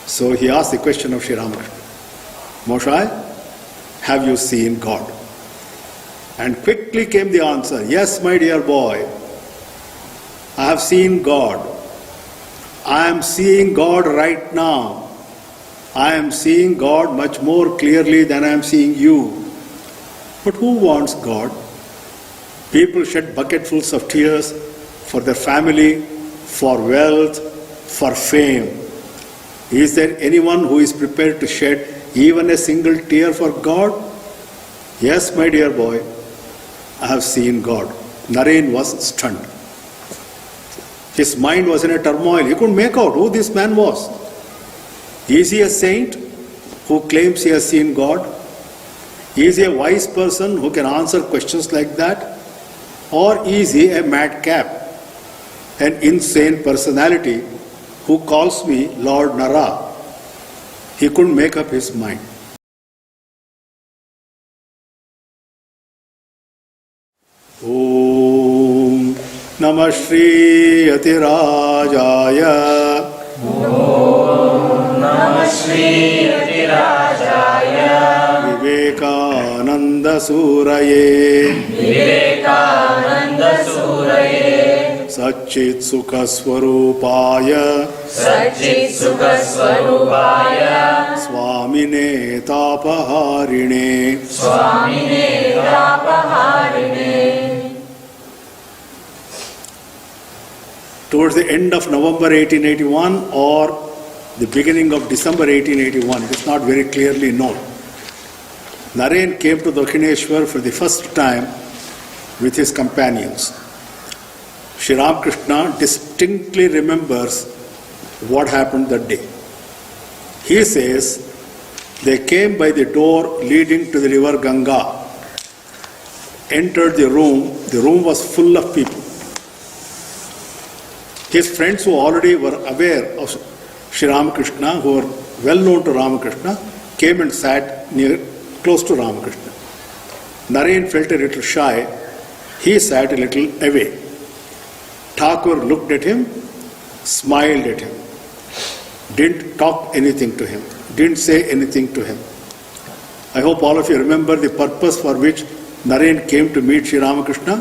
So he asked the question of Sri Ramakrishna, Moshe, have you seen God? And quickly came the answer, yes, my dear boy, I have seen God. I am seeing God right now. I am seeing God much more clearly than I am seeing you. But who wants God? People shed bucketfuls of tears for their family, for wealth, for fame. Is there anyone who is prepared to shed even a single tear for God? Yes, my dear boy, I have seen God. Naren was stunned. His mind was in a turmoil. He couldn't make out who this man was. Is he a saint who claims he has seen God? Is he a wise person who can answer questions like that? Or is he a madcap, an insane personality who calls me Lord Nara? He couldn't make up his mind. Om Namah Shri Yatirajaya. Om Namah Shri Yatirajaya. Vivekananda Suraye. Vivekananda Suraye. Satchit Sukha Swarupaya. Satchit Sukha Swarupaya. Swamine Tapaharine. Swamine Tapaharine. Towards the end of November 1881 or the beginning of December 1881, it is not very clearly known, Naren came to Dakshineswar for the first time with his companions. Sri Ramakrishna distinctly remembers what happened that day. He says they came by the door leading to the river Ganga, entered the room was full of people. His friends who already were aware of Sri Ramakrishna, who were well known to Ramakrishna, came and sat close to Ramakrishna. Naren felt a little shy. He sat a little away. Thakur looked at him, smiled at him, didn't talk anything to him, didn't say anything to him. I hope all of you remember the purpose for which Naren came to meet Sri Ramakrishna.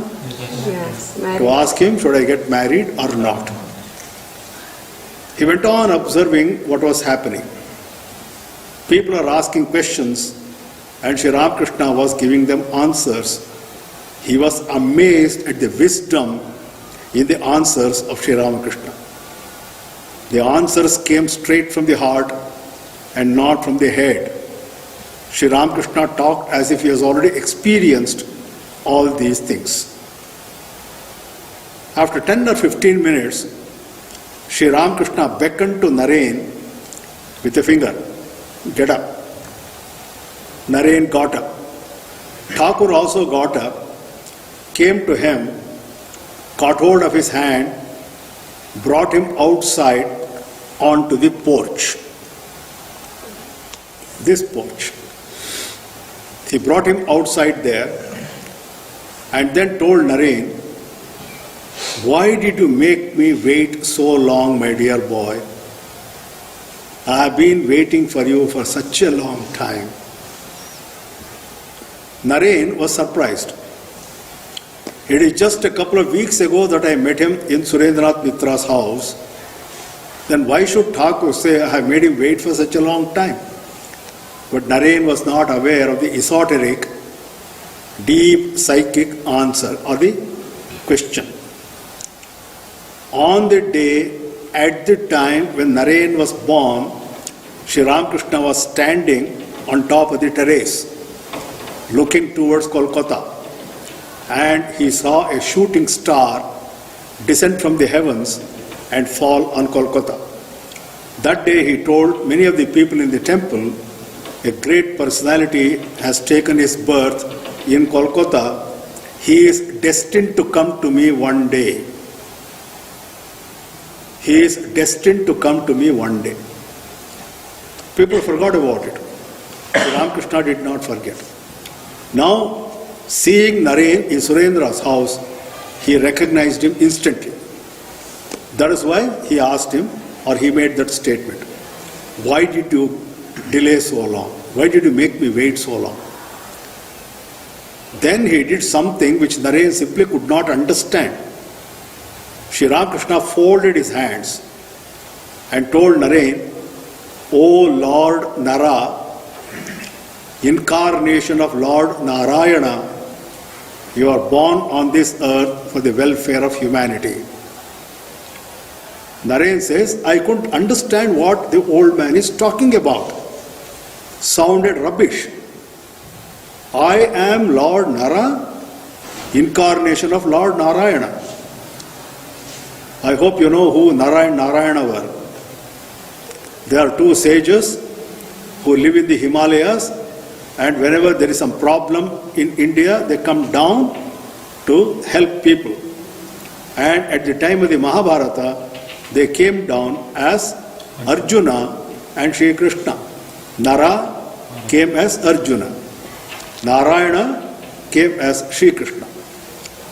Yes, To ask him, should I get married or not? He went on observing what was happening. People are asking questions and Sri Ramakrishna was giving them answers. He was amazed at the wisdom in the answers of Sri Ramakrishna. The answers came straight from the heart and not from the head. Sri Ramakrishna talked as if he has already experienced all these things. After 10 or 15 minutes, Sri Ramakrishna beckoned to Naren with a finger. Get up. Naren got up. Thakur also got up, came to him, caught hold of his hand, brought him outside onto the porch. This porch. He brought him outside there and then told Naren, why did you make me wait so long, my dear boy? I have been waiting for you for such a long time. Naren was surprised. It is just a couple of weeks ago that I met him in Surendranath Mitra's house. Then why should Thakur say I have made him wait for such a long time? But Naren was not aware of the esoteric, deep psychic answer or the question. On the day, at the time when Naren was born, Sri Ramakrishna was standing on top of the terrace, looking towards Kolkata, and he saw a shooting star descend from the heavens and fall on Kolkata. That day he told many of the people in the temple, a great personality has taken his birth in Kolkata. He is destined to come to me one day. He is destined to come to me one day. People forgot about it. Ramakrishna did not forget. Now, seeing Naren in Surendra's house, he recognized him instantly. That is why he asked him, or he made that statement. why did you delay so long? Why did you make me wait so long? Then he did something which Naren simply could not understand. Sri Ramakrishna folded his hands and told Naren, O Lord Nara, incarnation of Lord Narayana, you are born on this earth for the welfare of humanity. Naren says, I couldn't understand what the old man is talking about. Sounded rubbish. I am Lord Nara, incarnation of Lord Narayana. I hope you know who Nara and Narayana were. They are two sages who live in the Himalayas, and whenever there is some problem in India, they come down to help people. And at the time of the Mahabharata, they came down as Arjuna and Shri Krishna. Nara came as Arjuna. Narayana came as Shri Krishna.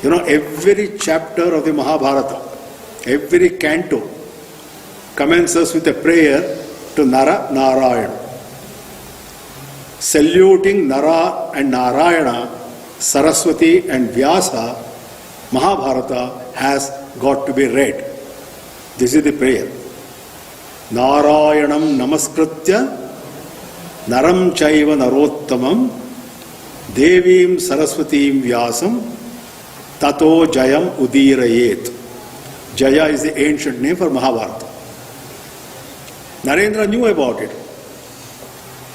You know, every chapter of the Mahabharata, every canto commences with a prayer to Nara Narayana. Saluting Nara and Narayana, Saraswati and Vyasa, Mahabharata has got to be read. This is the prayer. Narayanam namaskritya naram chaiva narottamam devim saraswatim vyasam tato jayam udirayet. Jaya is the ancient name for Mahabharata. Narendra knew about it.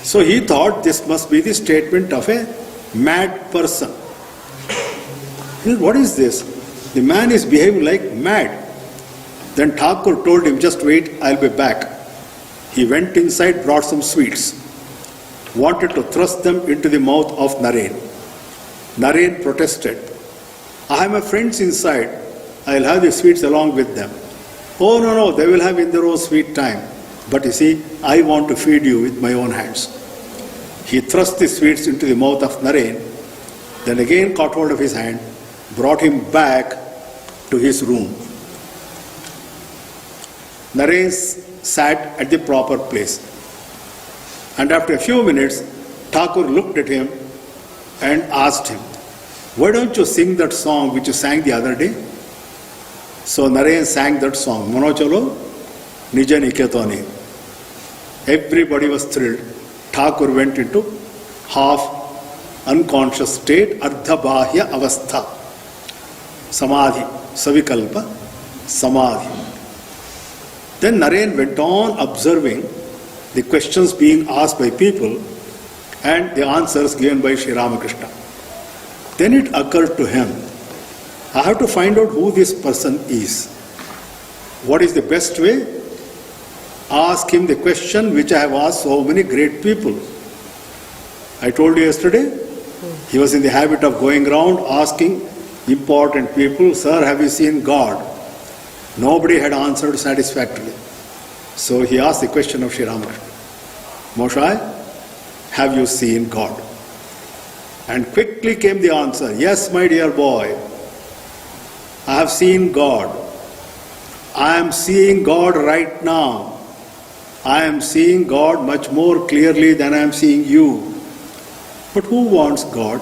So he thought this must be the statement of a mad person. He said, what is this? The man is behaving like mad. Then Thakur told him, just wait, I'll be back. He went inside, brought some sweets, wanted to thrust them into the mouth of Naren. Naren protested. I have my friends inside, I'll have the sweets along with them. Oh no, they will have in their own sweet time. But you see, I want to feed you with my own hands. He thrust the sweets into the mouth of Naren, then again caught hold of his hand, brought him back to his room. Naren sat at the proper place. And after a few minutes, Thakur looked at him and asked him, why don't you sing that song which you sang the other day? So Naren sang that song, Monochalo Nija Niketoni. Everybody was thrilled. Thakur went into half unconscious state, Ardha Bahya Avastha. Samadhi, Savikalpa, Samadhi. Then Naren went on observing the questions being asked by people and the answers given by Sri Ramakrishna. Then it occurred to him, I have to find out who this person is. What is the best way? Ask him the question which I have asked so many great people. I told you yesterday, he was in the habit of going around asking important people, sir, have you seen God? Nobody had answered satisfactorily. So he asked the question of Sri Ramakrishna, Moshe, have you seen God? And quickly came the answer, yes, my dear boy, I have seen God. I am seeing God right now. I am seeing God much more clearly than I am seeing you. But who wants God?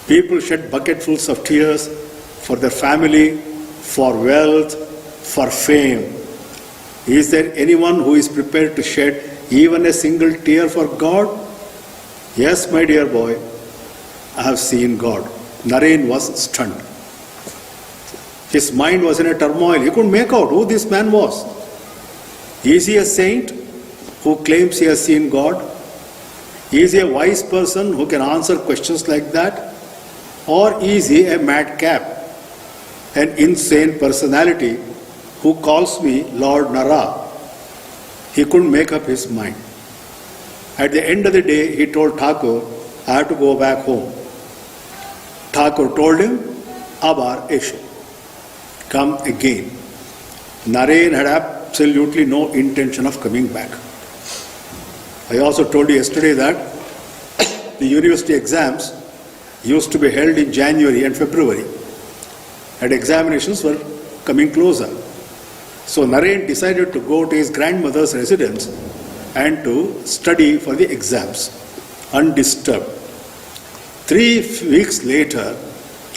People shed bucketfuls of tears for their family, for wealth, for fame. Is there anyone who is prepared to shed even a single tear for God? Yes, my dear boy, I have seen God. Naren was stunned. His mind was in a turmoil. He couldn't make out who this man was. Is he a saint who claims he has seen God? Is he a wise person who can answer questions like that? Or is he a madcap, an insane personality who calls me Lord Nara? He couldn't make up his mind. At the end of the day, he told Thakur, I have to go back home. Thakur told him, Abar Eshu, come again. Naren had absolutely no intention of coming back. I also told you yesterday that the university exams used to be held in January and February, and examinations were coming closer. So Naren decided to go to his grandmother's residence and to study for the exams, undisturbed. 3 weeks later,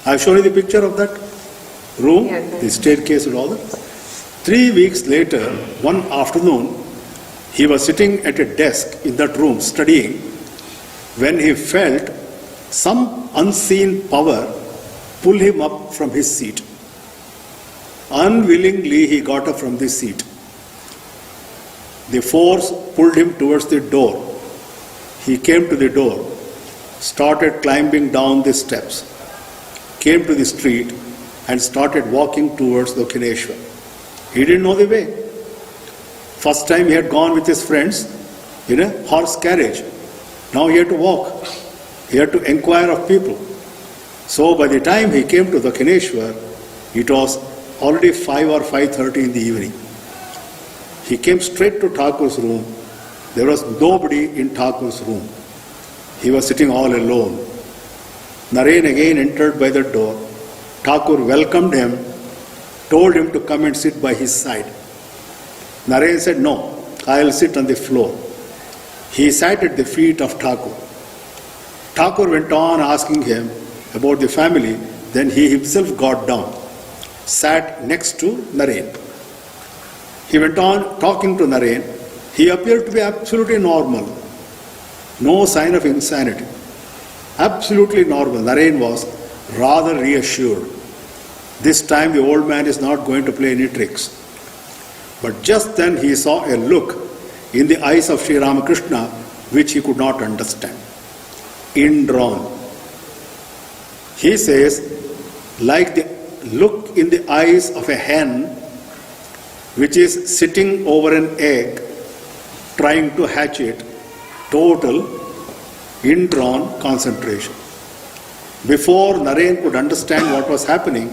I've shown you the picture of that room, the staircase and all that. 3 weeks later, one afternoon, he was sitting at a desk in that room studying when he felt some unseen power pull him up from his seat. Unwillingly, he got up from the seat. The force pulled him towards the door. He came to the door, started climbing down the steps, came to the street and started walking towards Dakshineswar. He didn't know the way. First time he had gone with his friends in a horse carriage. Now he had to walk. He had to inquire of people. So by the time he came to Dakshineswar, it was already 5 or 5:30 in the evening. He came straight to Thakur's room. There was nobody in Thakur's room. He was sitting all alone. Naren again entered by the door. Thakur welcomed him, told him to come and sit by his side. Naren said, "No, I'll sit on the floor." He sat at the feet of Thakur. Thakur went on asking him about the family. Then he himself got down, sat next to Naren. He went on talking to Naren. He appeared to be absolutely normal. No sign of insanity. Absolutely normal. Naren was rather reassured. This time the old man is not going to play any tricks. But just then he saw a look in the eyes of Sri Ramakrishna which he could not understand. Indrawn. He says, like the look in the eyes of a hen which is sitting over an egg trying to hatch it, total indrawn concentration. Before Naren could understand what was happening,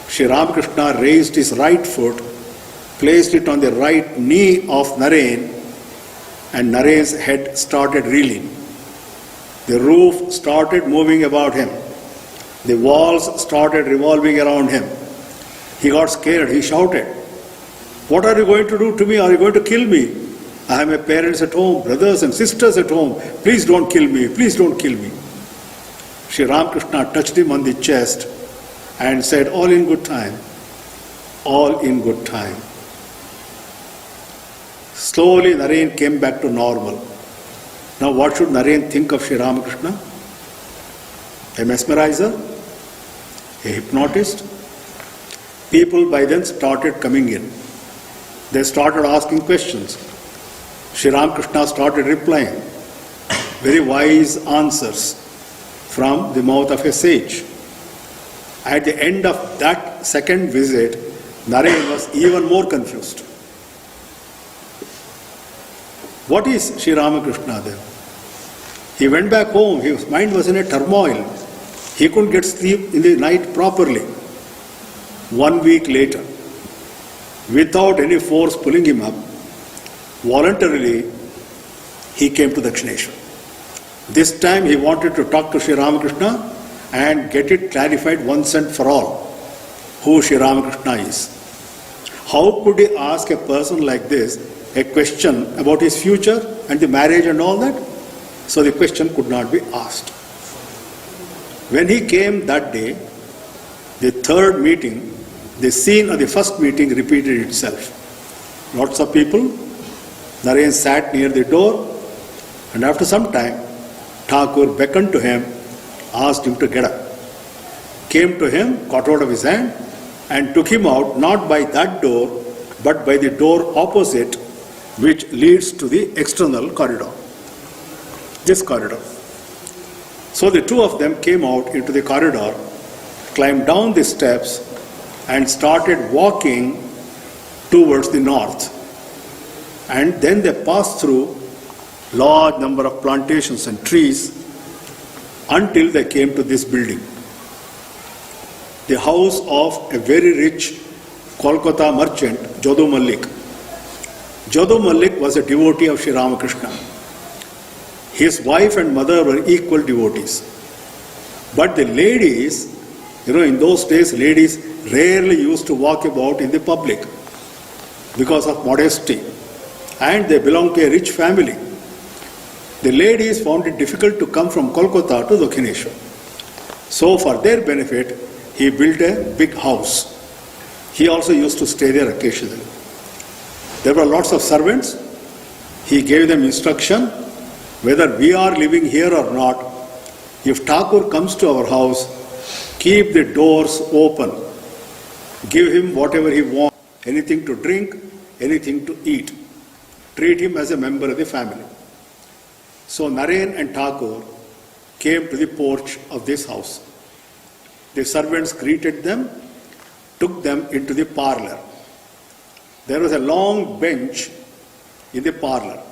Sri Ramakrishna raised his right foot, placed it on the right knee of Naren, and Naren's head started reeling. The roof started moving about him. The walls started revolving around him. He got scared. He shouted, "What are you going to do to me? Are you going to kill me? I have my parents at home, brothers and sisters at home. Please don't kill me. Please don't kill me." Sri Ramakrishna touched him on the chest and said, "All in good time. All in good time." Slowly Naren came back to normal. Now what should Naren think of Sri Ramakrishna? A mesmerizer? A hypnotist? People by then started coming in. They started asking questions. Sri Ramakrishna started replying. Very wise answers from the mouth of a sage. At the end of that second visit, Naren was even more confused. What is Sri Ramakrishna then? He went back home. His mind was in a turmoil. He couldn't get sleep in the night properly. 1 week later, without any force pulling him up, voluntarily he came to Dakshineswar. This time he wanted to talk to Sri Ramakrishna and get it clarified once and for all who Sri Ramakrishna is. How could he ask a person like this a question about his future and the marriage and all that? So the question could not be asked. When he came that day, the third meeting, the scene of the first meeting repeated itself. Lots of people. Naren sat near the door, and after some time, Thakur beckoned to him, asked him to get up. Came to him, caught hold of his hand, and took him out, not by that door, but by the door opposite, which leads to the external corridor. This corridor. So the two of them came out into the corridor, climbed down the steps, and started walking towards the north. And then they passed through large number of plantations and trees until they came to this building. The house of a very rich Kolkata merchant, Jodhu Malik. Jodhu Malik was a devotee of Sri Ramakrishna. His wife and mother were equal devotees. But the ladies, in those days, ladies rarely used to walk about in the public because of modesty and they belonged to a rich family. The ladies found it difficult to come from Kolkata to Dakshineswar. So for their benefit, he built a big house. He also used to stay there occasionally. There were lots of servants. He gave them instruction, whether we are living here or not, if Thakur comes to our house, keep the doors open. Give him whatever he wants, anything to drink, anything to eat. Treat him as a member of the family. So Naren and Thakur came to the porch of this house. The servants greeted them, took them into the parlor. There was a long bench in the parlor.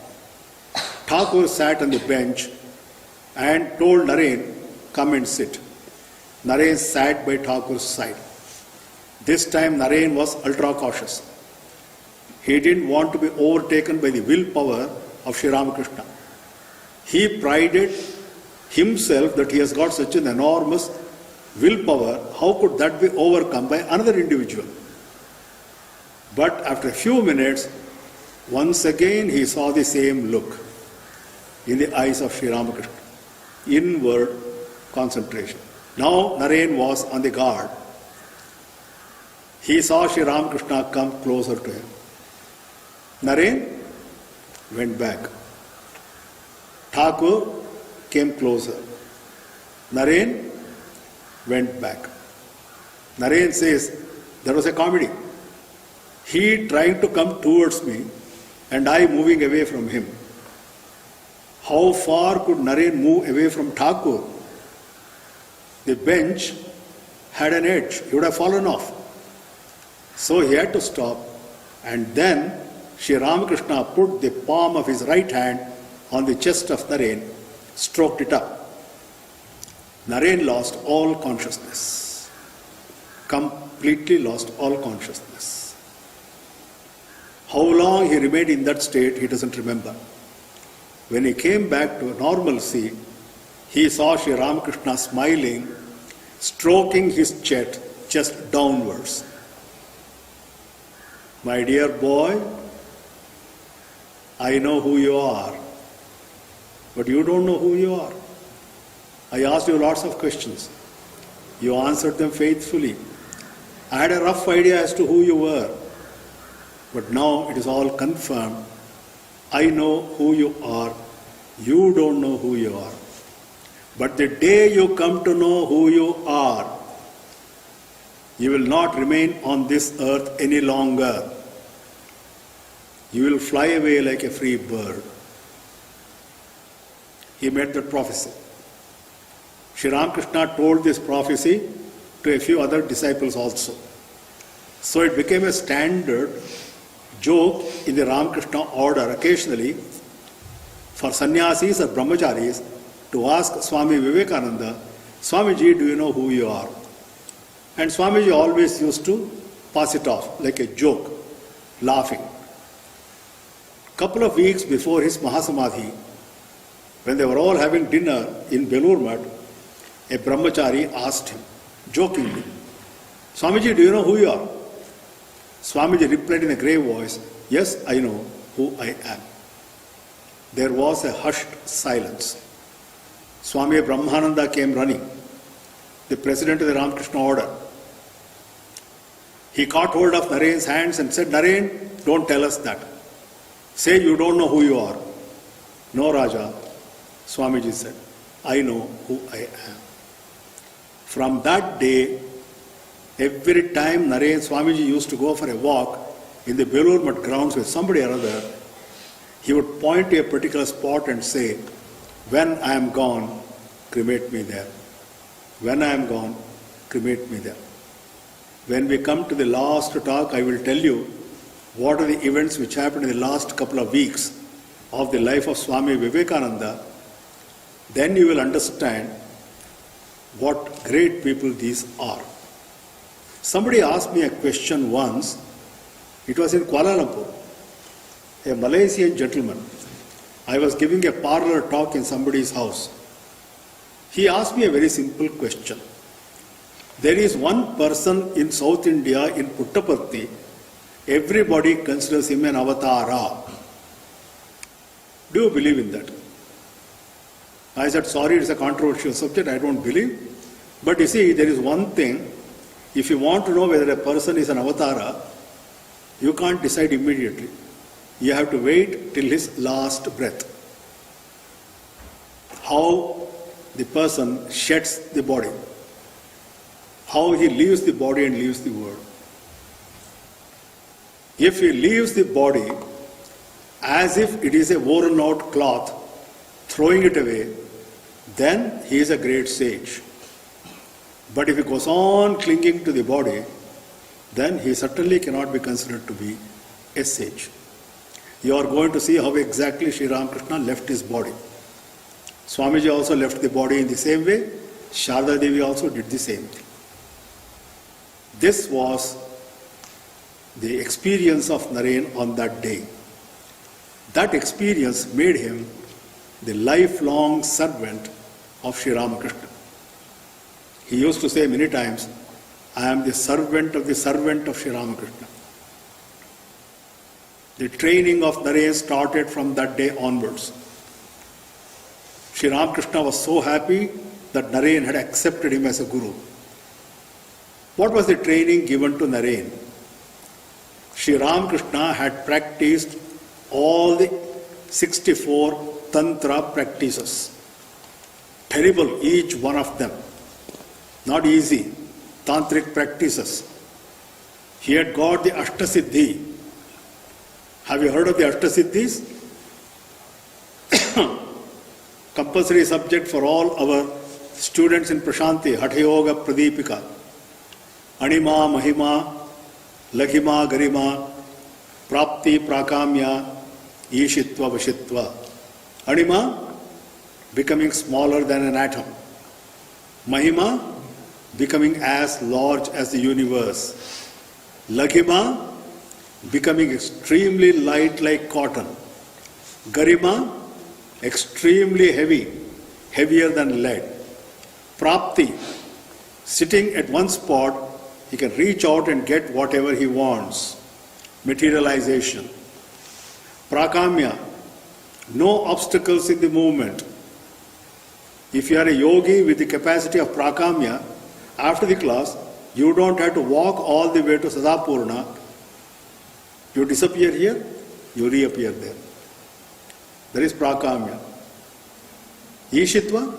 Thakur sat on the bench and told Naren, come and sit. Naren sat by Thakur's side. This time Naren was ultra cautious. He didn't want to be overtaken by the willpower of Sri Ramakrishna. He prided himself that he has got such an enormous willpower. How could that be overcome by another individual? But after a few minutes, once again he saw the same look in the eyes of Sri Ramakrishna. Inward concentration. Now Naren was on the guard. He saw Sri Ramakrishna come closer to him. Naren went back. Thakur came closer. Naren went back. Naren says, there was a comedy. He trying to come towards me and I moving away from him. How far could Naren move away from Thakur? The bench had an edge. He would have fallen off. So he had to stop, and then Sri Ramakrishna put the palm of his right hand on the chest of Naren, stroked it up. Naren lost all consciousness. Completely lost all consciousness. How long he remained in that state, he doesn't remember. When he came back to normalcy, he saw Sri Ramakrishna smiling, stroking his chest downwards. My dear boy, I know who you are, but you don't know who you are. I asked you lots of questions. You answered them faithfully. I had a rough idea as to who you were, but now it is all confirmed. I know who you are. You don't know who you are. But the day you come to know who you are, you will not remain on this earth any longer. You will fly away like a free bird. He made that prophecy. Sri Ramakrishna told this prophecy to a few other disciples also. So it became a standard joke in the Ramakrishna order occasionally for sannyasis or brahmacharis to ask Swami Vivekananda, Swamiji, do you know who you are? And Swamiji always used to pass it off like a joke, laughing. Couple of weeks before his Mahasamadhi, when they were all having dinner in Bengaluru, a brahmachari asked him, jokingly, Swamiji, do you know who you are? Swamiji replied in a grave voice, yes, I know who I am. There was a hushed silence. Swami Brahmananda came running, the president of the Ramakrishna order. He caught hold of Naren's hands and said, Naren, don't tell us that. Say you don't know who you are. No, Raja, Swamiji said, I know who I am. From that day, every time Naren Swamiji used to go for a walk in the Bengaluru grounds with somebody or other, he would point to a particular spot and say, when I am gone, cremate me there. When I am gone, cremate me there. When we come to the last talk, I will tell you what are the events which happened in the last couple of weeks of the life of Swami Vivekananda. Then you will understand what great people these are. Somebody asked me a question once. It was in Kuala Lumpur. A Malaysian gentleman. I was giving a parlor talk in somebody's house. He asked me a very simple question. There is one person in South India, in Puttaparthi, everybody considers him an avatara. Do you believe in that? I said, sorry, it's a controversial subject, I don't believe. But you see, there is one thing, if you want to know whether a person is an avatara, you can't decide immediately. You have to wait till his last breath. How the person sheds the body. How he leaves the body and leaves the world. If he leaves the body as if it is a worn out cloth, throwing it away, then he is a great sage. But if he goes on clinging to the body, then he certainly cannot be considered to be a sage. You are going to see how exactly Sri Ramakrishna left his body. Swamiji also left the body in the same way. Sharda Devi also did the same thing. This was the experience of Naren on that day. That experience made him the lifelong servant of Sri Ramakrishna. He used to say many times, I am the servant of Sri Ramakrishna. The training of Naren started from that day onwards. Sri Ramakrishna was so happy that Naren had accepted him as a guru. What was the training given to Naren? Sri Ramakrishna had practiced all the 64 Tantra practices. Terrible, each one of them. Not easy. Tantric practices. He had got the Ashtasiddhi. Have you heard of the Ashtasiddhis? Compulsory subject for all our students in Prashanti, Hatha Yoga Pradipika. Anima, Mahima, Laghima, Garima, Prapti, Prakamya, Ishitva, Vashitva. Anima, becoming smaller than an atom. Mahima, becoming as large as the universe. Laghima, becoming extremely light like cotton. Garima, extremely heavy, heavier than lead. Prapti, sitting at one spot, he can reach out and get whatever he wants. Materialization. Prakamya, no obstacles in the movement. If you are a yogi with the capacity of Prakamya, after the class, you don't have to walk all the way to Sadapurna. You disappear here, you reappear there. There is Prakamya. Ishitva,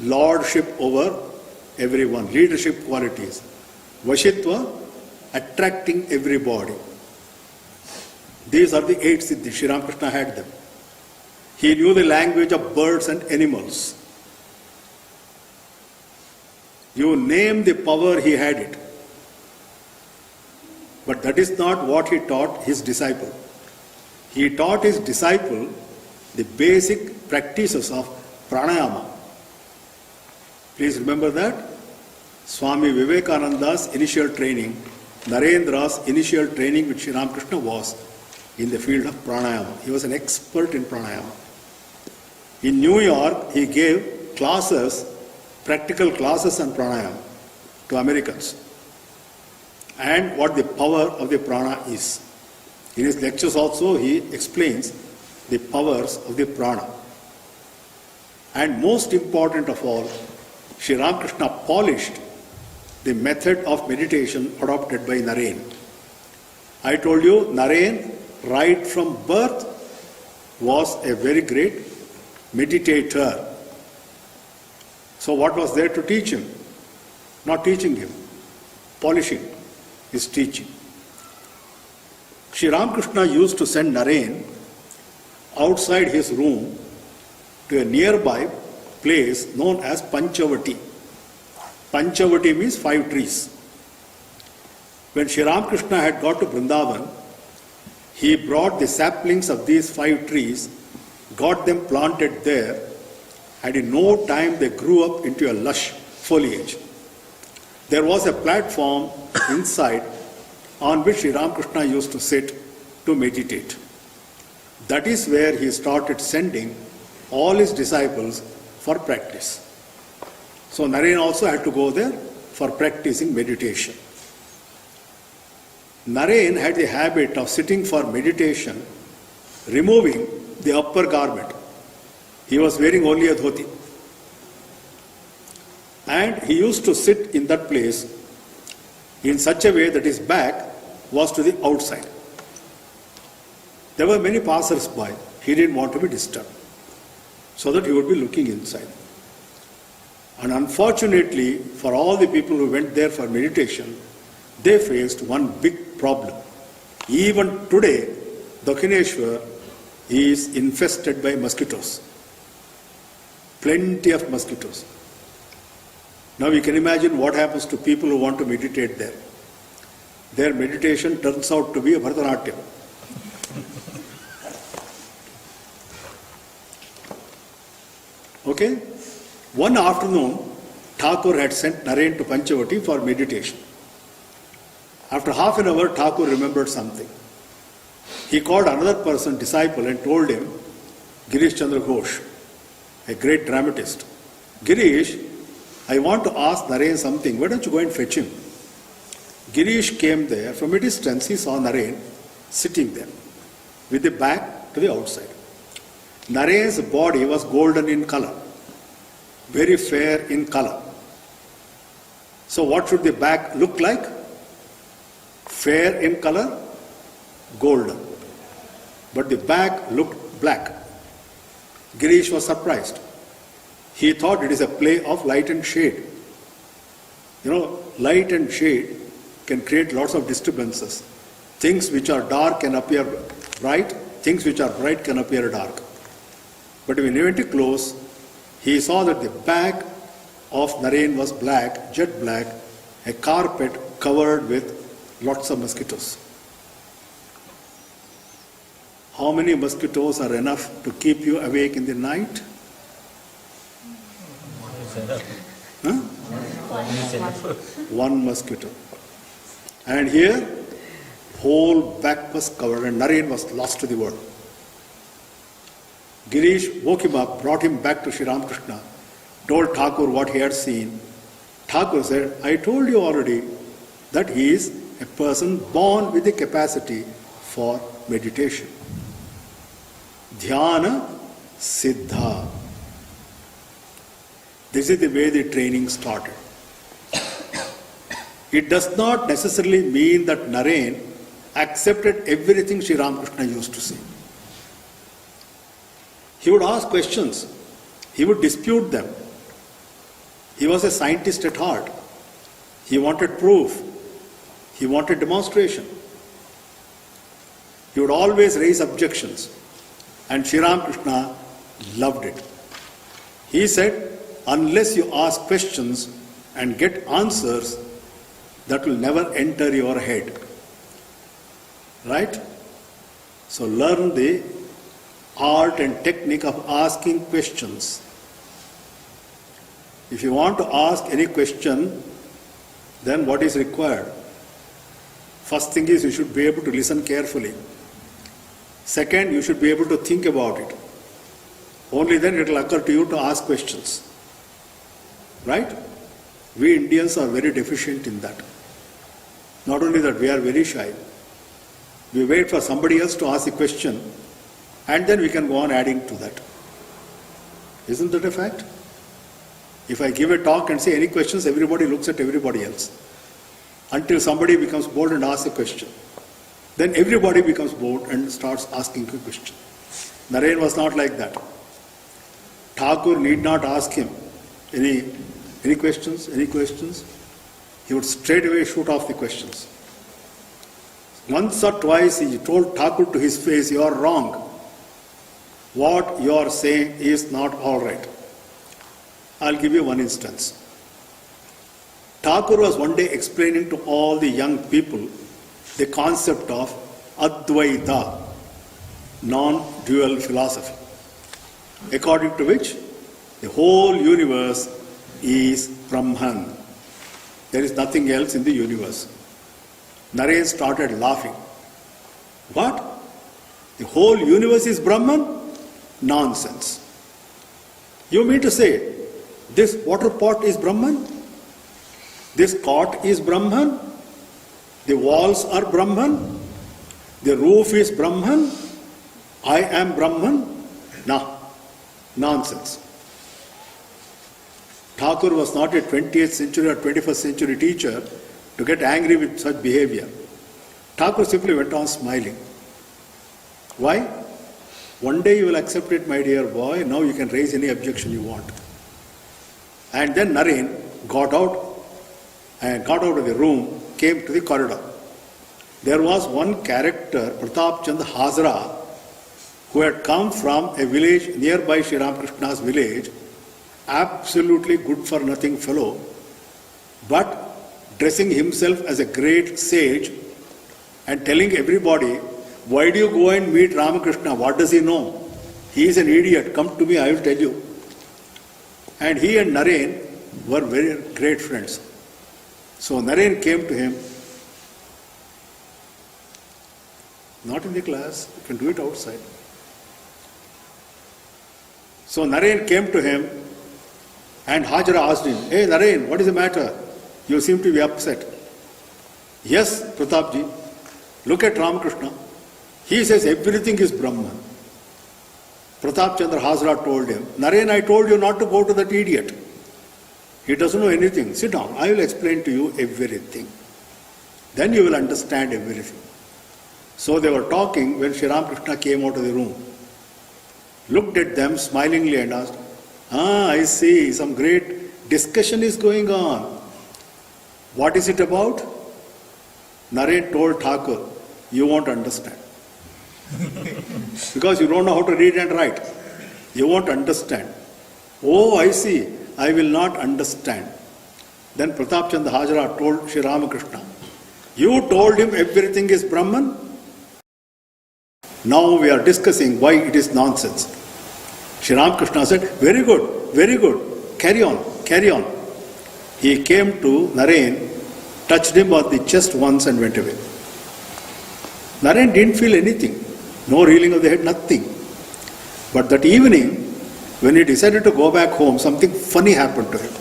lordship over everyone, leadership qualities. Vashitva, attracting everybody. These are the 8 siddhis. Sri Ramakrishna had them. He knew the language of birds and animals. You name the power, he had it. But that is not what he taught his disciple. He taught his disciple the basic practices of pranayama. Please remember that. Swami Vivekananda's initial training, Narendra's initial training with Sri Ramakrishna was in the field of pranayama. He was an expert in pranayama. In New York, he gave classes, practical classes on pranayama to Americans. And what the power of the prana is. In his lectures also, he explains the powers of the prana. And most important of all, Sri Ramakrishna polished the method of meditation adopted by Naren. I told you, Naren, right from birth, was a very great meditator. So what was there to teach him? Not teaching him, polishing his teaching. Sri Ramakrishna used to send Naren outside his room to a nearby place known as Panchavati. Panchavati means 5 trees. When Sri Ramakrishna had got to Vrindavan, he brought the saplings of these 5 trees, got them planted there, and in no time they grew up into a lush foliage. There was a platform inside on which Sri Ramakrishna used to sit to meditate. That is where he started sending all his disciples for practice. So Naren also had to go there for practicing meditation. Naren had the habit of sitting for meditation, removing the upper garment. He was wearing only a dhoti. And he used to sit in that place in such a way that his back was to the outside. There were many passers-by. He didn't want to be disturbed, so that he would be looking inside. And unfortunately, for all the people who went there for meditation, they faced one big problem. Even today, Dakshineswar is infested by mosquitoes. Plenty of mosquitoes. Now you can imagine what happens to people who want to meditate there. Their meditation turns out to be a Bharatanatyam. Okay? One afternoon, Thakur had sent Naren to Panchavati for meditation. After half an hour, Thakur remembered something. He called another person, disciple, and told him, Girish Chandra Ghosh, a great dramatist, Girish, I want to ask Naren something. Why don't you go and fetch him? Girish came there. From a distance, he saw Naren sitting there with the back to the outside. Naren's body was golden in color, very fair in color. So what should the back look like? Fair in color, golden. But the back looked black. Girish was surprised. He thought it is a play of light and shade. You know, light and shade can create lots of disturbances. Things which are dark can appear bright, things which are bright can appear dark. But when he went close, he saw that the back of Naren was black, jet black, a carpet covered with lots of mosquitoes. How many mosquitoes are enough to keep you awake in the night? Huh? One mosquito. And here, whole back was covered and Naren was lost to the world. Girish woke him up, brought him back to Sri Ramakrishna, told Thakur what he had seen. Thakur said, I told you already that he is a person born with the capacity for meditation. Dhyana Siddha. This is the way the training started. It does not necessarily mean that Naren accepted everything Sri Ramakrishna used to say. He would ask questions. He would dispute them. He was a scientist at heart. He wanted proof. He wanted demonstration. He would always raise objections. And Sri Ramakrishna loved it. He said, unless you ask questions and get answers, that will never enter your head. Right? So learn the art and technique of asking questions. If you want to ask any question, then what is required? First thing is you should be able to listen carefully. Second, you should be able to think about it. Only then it will occur to you to ask questions. Right? We Indians are very deficient in that. Not only that, we are very shy. We wait for somebody else to ask a question and then we can go on adding to that. Isn't that a fact? If I give a talk and say any questions, everybody looks at everybody else. Until somebody becomes bold and asks a question. Then everybody becomes bold and starts asking a question. Naren was not like that. Thakur need not ask him any questions. He would straight away shoot off the questions. Once or twice he told Thakur to his face, you are wrong. What you are saying is not all right. I'll give you one instance. Thakur was one day explaining to all the young people the concept of Advaita, non-dual philosophy, according to which the whole universe is Brahman. There is nothing else in the universe. Naren started laughing. What? The whole universe is Brahman? Nonsense. You mean to say this water pot is Brahman? This cot is Brahman? The walls are Brahman? The roof is Brahman? I am Brahman? No, nonsense. Thakur was not a 20th century or 21st century teacher to get angry with such behavior. Thakur simply went on smiling. Why? One day you will accept it, my dear boy. Now you can raise any objection you want. And then Naren got out of the room, came to the corridor. There was one character, Pratap Chand Hazra, who had come from a village nearby Sri Ramakrishna's village, absolutely good for nothing fellow, but dressing himself as a great sage and telling everybody, why do you go and meet Ramakrishna? What does he know? He is an idiot. Come to me, I will tell you. And he and Naren were very great friends. So Naren came to him, not in the class, you can do it outside. So Naren came to him and Hajra asked him, hey Naren, what is the matter? You seem to be upset. Yes, Pratapji, look at Ramakrishna. He says everything is Brahman. Pratap Chandra Hazra told him, Naren, I told you not to go to that idiot. He doesn't know anything. Sit down, I will explain to you everything. Then you will understand everything. So they were talking when Sri Ramakrishna came out of the room. Looked at them smilingly and asked, I see, some great discussion is going on. What is it about? Naren told Thakur, you won't understand. Because you don't know how to read and write. You won't understand. Oh, I see. I will not understand. Then Pratap Chand Hajra told Sri Ramakrishna, you told him everything is Brahman. Now we are discussing why it is nonsense. Sri Ramakrishna said, very good, carry on. He came to Naren, touched him on the chest once and went away. Naren didn't feel anything. No reeling of the head, nothing. But that evening, when he decided to go back home, something funny happened to him.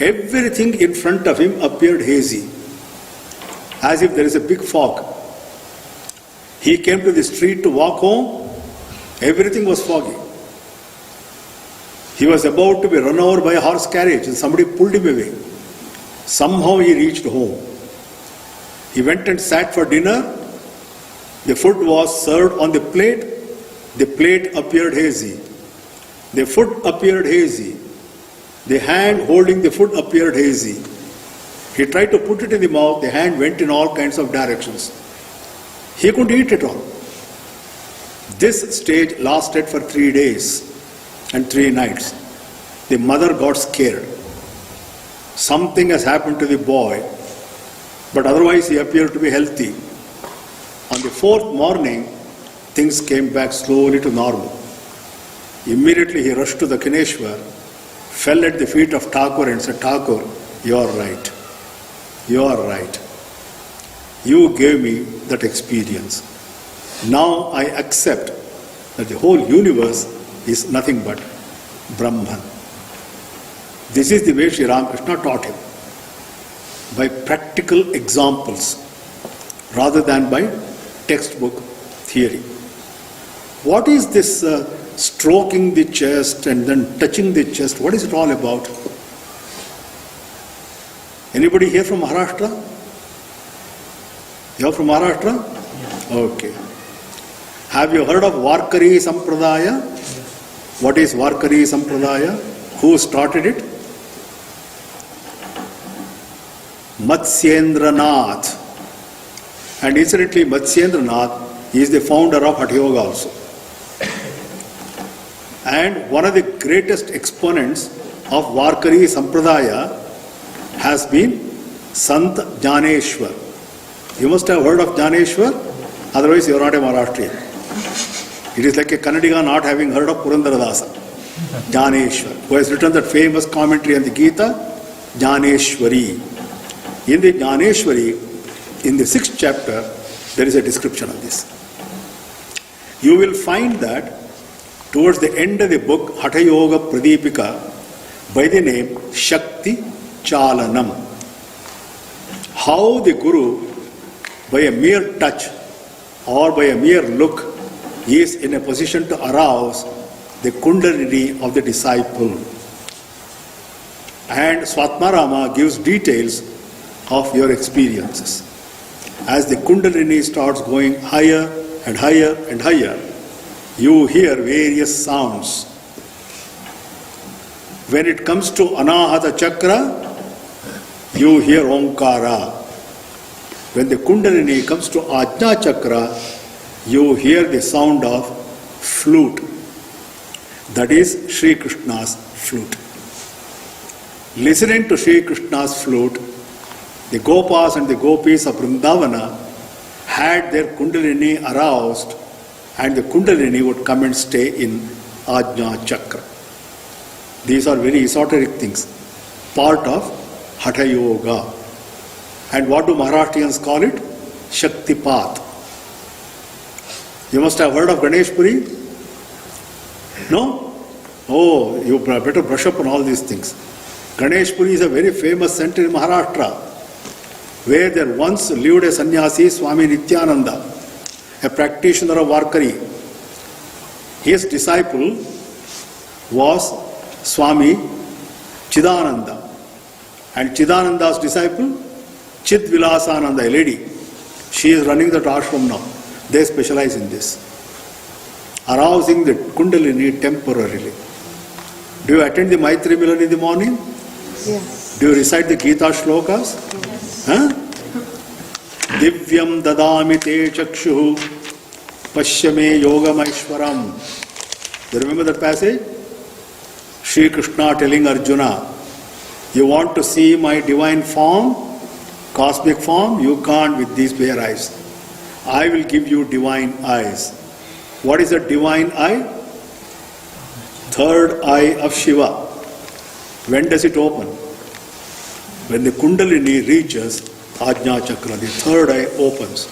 Everything in front of him appeared hazy, as if there is a big fog. He came to the street to walk home, everything was foggy. He was about to be run over by a horse carriage and somebody pulled him away. Somehow he reached home. He went and sat for dinner. The food was served on the plate. The plate appeared hazy. The food appeared hazy. The hand holding the food appeared hazy. He tried to put it in the mouth. The hand went in all kinds of directions. He couldn't eat it all. This stage lasted for 3 days and 3 nights. The mother got scared. Something has happened to the boy, but otherwise he appeared to be healthy. On the 4th morning, things came back slowly to normal. Immediately he rushed to the Dakshineswar, fell at the feet of Thakur and said, Thakur, you are right. You are right. You gave me that experience. Now I accept that the whole universe is nothing but Brahman. This is the way Sri Ramakrishna taught him, by practical examples rather than by textbook theory. What is this stroking the chest and then touching the chest? What is it all about? Anybody here from Maharashtra? You are from Maharashtra? Okay. Have you heard of Varkari Sampradaya? What is Varkari Sampradaya? Who started it? Matsyendranath. And incidentally, Matsyendranath is the founder of Hatha Yoga also. And one of the greatest exponents of Varkari Sampradaya has been Sant Jnyaner. You must have heard of Jnyaner, otherwise you are not a Maharashtrian. It is like a Kannadiga not having heard of Purandaradasa. Jnyaner, who has written that famous commentary on the Gita, Jnyaneshwari. In the Jnyaneshwari, in the 6th chapter, there is a description of this. You will find that towards the end of the book, Hatha Yoga Pradipika, by the name Shakti Chalnam. How the Guru, by a mere touch or by a mere look, is in a position to arouse the Kundalini of the disciple. And Swatmarama gives details of your experiences. As the Kundalini starts going higher and higher and higher, you hear various sounds. When it comes to Anahata Chakra, you hear Omkara. When the Kundalini comes to Ajna Chakra, you hear the sound of flute. That is Sri Krishna's flute. Listening to Sri Krishna's flute, the Gopas and the Gopis of Vrindavana had their Kundalini aroused, and the Kundalini would come and stay in Ajna Chakra. These are very esoteric things, part of Hatha Yoga. And what do Maharashtrians call it? Shakti Path. You must have heard of Ganesh Puri? No? Oh, you better brush up on all these things. Ganesh Puri is a very famous center in Maharashtra, where there once lived a sannyasi, Swami Nityananda, a practitioner of Varkari. His disciple was Swami Chidananda. And Chidananda's disciple, Chidvilasananda, a lady. She is running that ashram now. They specialize in this. Arousing the Kundalini temporarily. Do you attend the Maitri Milan in the morning? Yes. Do you recite the Gita shlokas? Yes. Huh? Divyam dadami te chakshuhu pashyame yogamaishwaram. Do you remember that passage? Sri Krishna telling Arjuna, you want to see my divine form, cosmic form? You can't with these bare eyes. I will give you divine eyes. What is a divine eye? Third eye of Shiva. When does it open? When the Kundalini reaches Ajna Chakra, the third eye opens.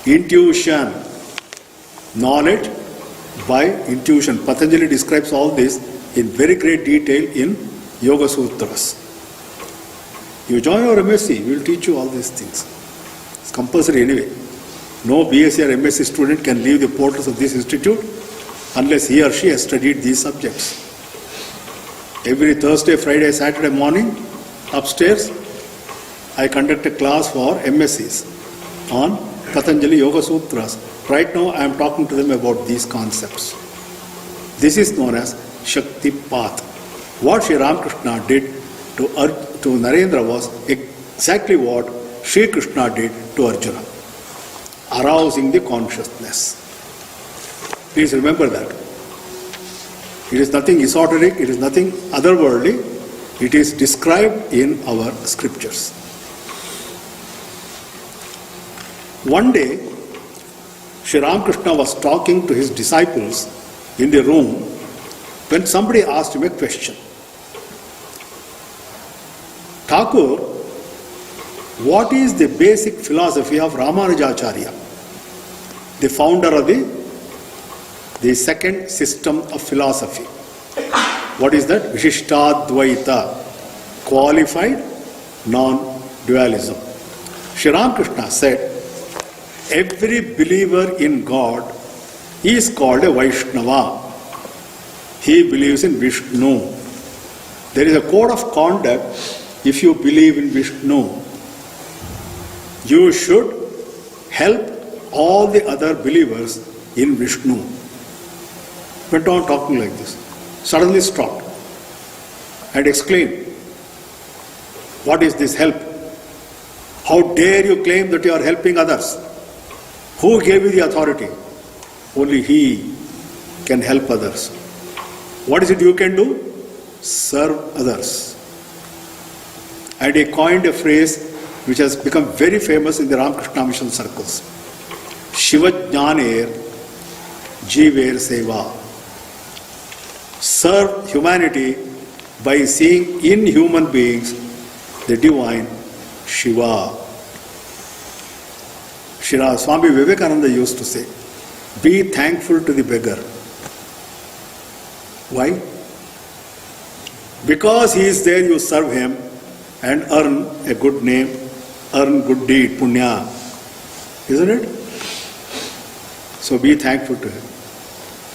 Intuition, knowledge by intuition. Patanjali describes all this in very great detail in Yoga Sutras. You join our MSc, we will teach you all these things. It's compulsory anyway. No BSc or MSc student can leave the portals of this institute unless he or she has studied these subjects. Every Thursday, Friday, Saturday morning, upstairs, I conduct a class for MScs on Patanjali Yoga Sutras. Right now, I am talking to them about these concepts. This is known as Shakti Path. What Sri Ramakrishna did to Narendra was exactly what Sri Krishna did to Arjuna. Arousing the consciousness. Please remember that. It is nothing esoteric, it is nothing otherworldly. It is described in our scriptures. One day, Sri Ramakrishna was talking to his disciples in the room when somebody asked him a question. Thakur, what is the basic philosophy of Ramanujacharya, the founder of the second system of philosophy? What is that? Vishishtadvaita, qualified non-dualism. Sri Ramakrishna said, every believer in God is called a Vaishnava. He believes in Vishnu. There is a code of conduct. If you believe in Vishnu, you should help all the other believers in Vishnu. Went on talking like this. Suddenly stopped and exclaimed, what is this help? How dare you claim that you are helping others? Who gave you the authority? Only He can help others. What is it you can do? Serve others. And he coined a phrase which has become very famous in the Ramakrishna mission circles. Shiva Jnyaner, Jiver, Seva. Serve humanity by seeing in human beings the divine Shiva. Sri Swami Vivekananda used to say, be thankful to the beggar. Why? Because he is there, you serve him and earn a good name, earn good deed, punya. Isn't it? So be thankful to him.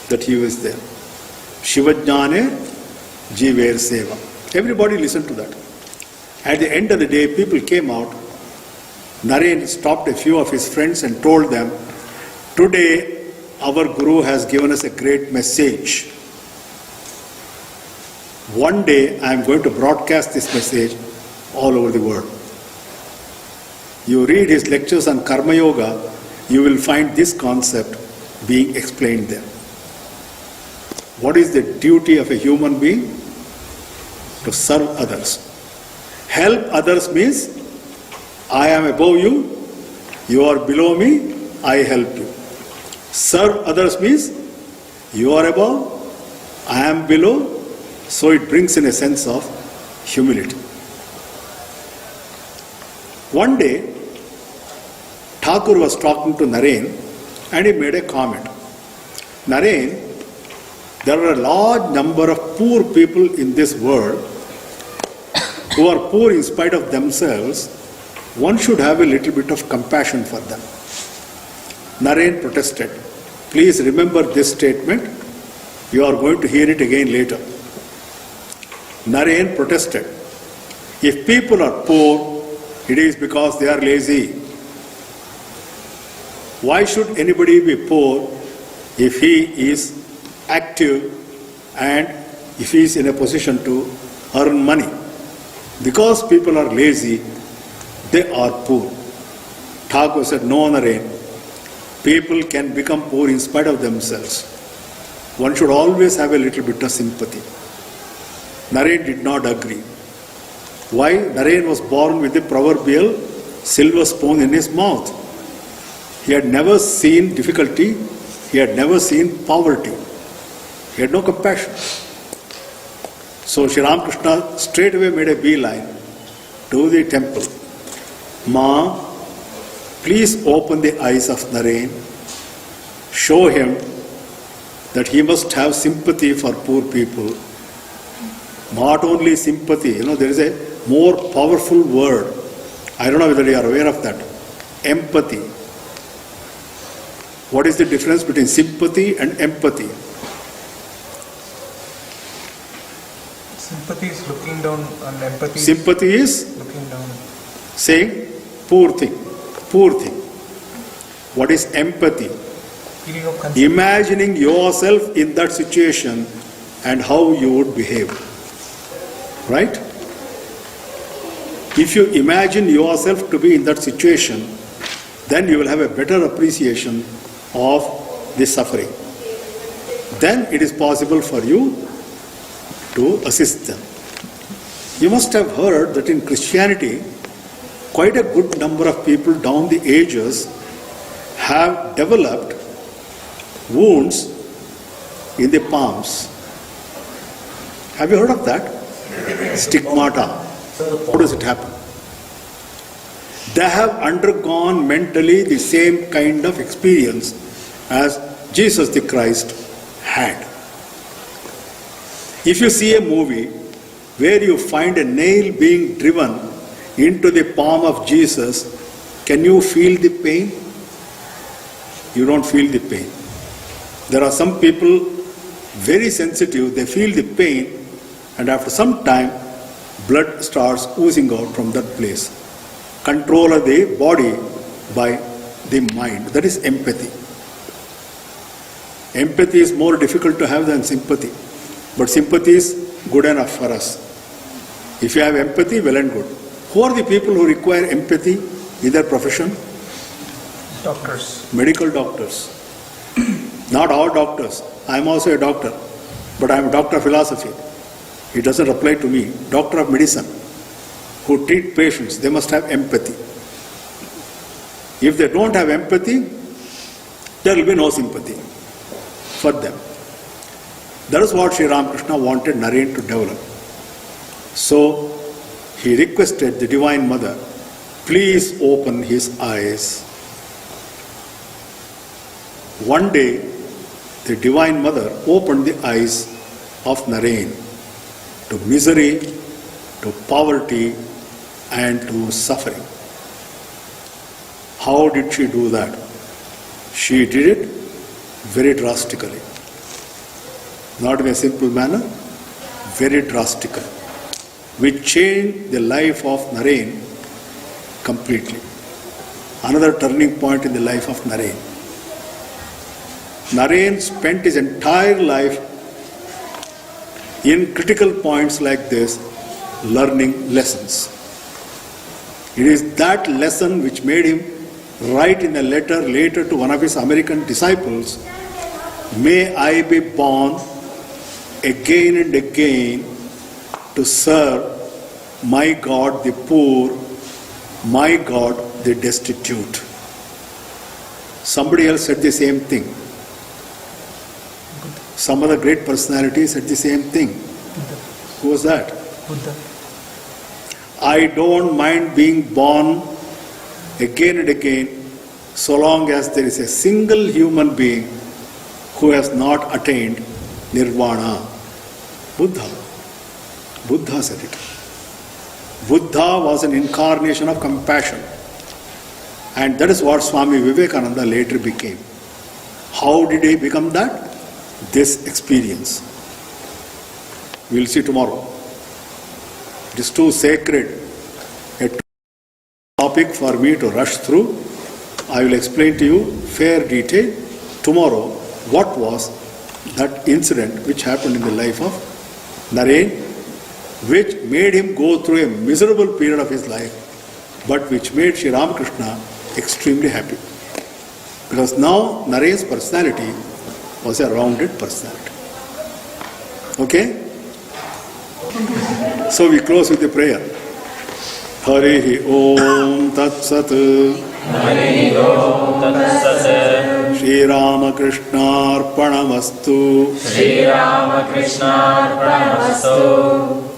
that he was there. Shiva Jnyaner, Jiver, Seva. Everybody listened to that. At the end of the day, people came out. Naren stopped a few of his friends and told them, today our Guru has given us a great message. One day I am going to broadcast this message all over the world. You read his lectures on Karma Yoga, you will find this concept being explained there. What is the duty of a human being? To serve others. Help others means, I am above you, you are below me, I help you. Serve others means, you are above, I am below, so it brings in a sense of humility. One day, Thakur was talking to Naren and he made a comment. Naren, there are a large number of poor people in this world who are poor in spite of themselves. One should have a little bit of compassion for them. Naren protested. Please remember this statement. You are going to hear it again later. Naren protested. If people are poor, it is because they are lazy. Why should anybody be poor if he is active and if he is in a position to earn money? Because people are lazy, they are poor. Thakur said, no, Naren. People can become poor in spite of themselves. One should always have a little bit of sympathy. Naren did not agree. Why? Naren was born with the proverbial silver spoon in his mouth. He had never seen difficulty. He had never seen poverty. He had no compassion. So Sri Ramakrishna straight away made a beeline to the temple. Ma, please open the eyes of Naren. Show him that he must have sympathy for poor people. Not only sympathy, there is a more powerful word. I don't know whether you are aware of that. Empathy. What is the difference between sympathy and empathy? Sympathy is looking down and empathy Sympathy is looking down. saying, poor thing, poor thing. What is empathy? Feeling of concern. Imagining yourself in that situation and how you would behave. Right? If you imagine yourself to be in that situation, then you will have a better appreciation of the suffering. Then it is possible for you to assist them. You must have heard that in Christianity, quite a good number of people down the ages have developed wounds in the palms. Have you heard of that? Stigmata. How does it happen? They have undergone mentally the same kind of experience as Jesus the Christ had. If you see a movie where you find a nail being driven into the palm of Jesus, can you feel the pain? You don't feel the pain. There are some people very sensitive, they feel the pain, and after some time, blood starts oozing out from that place. Control of the body by the mind. That is empathy. Empathy is more difficult to have than sympathy. But sympathy is good enough for us. If you have empathy, well and good. Who are the people who require empathy in their profession? Doctors. Medical doctors. Not all doctors. I am also a doctor. But I am a doctor of philosophy. It doesn't apply to me. Doctor of medicine who treat patients, they must have empathy. If they don't have empathy, there will be no sympathy for them. That is what Sri Ramakrishna wanted Naren to develop. So he requested the Divine Mother, please open his eyes. One day, the Divine Mother opened the eyes of Naren to misery, to poverty, and to suffering. How did she do that? She did it very drastically. not in a simple manner, very drastically, which changed the life of Naren completely. Another turning point in the life of Naren. Naren spent his entire life in critical points like this, learning lessons. It is that lesson which made him write in a letter later to one of his American disciples, "May I be born again and again to serve my God the poor, my God the destitute." Somebody else said the same thing. Some other great personalities said the same thing. Who was that? Buddha. I don't mind being born again and again so long as there is a single human being who has not attained nirvana. Buddha. Buddha said it. Buddha was an incarnation of compassion. And that is what Swami Vivekananda later became. How did he become that? This experience. We will see tomorrow. It is too sacred a topic for me to rush through. I will explain to you fair detail tomorrow what was that incident which happened in the life of Naren, which made him go through a miserable period of his life, but which made Sri Ramakrishna extremely happy. Because now Naren's personality was a rounded personality. Okay? So we close with the prayer. Harihi Om Tat Sat. Harihi Om Tat Sat. Shri Ramakrishna Arpanamastu. Shri Ramakrishna Arpanamastu.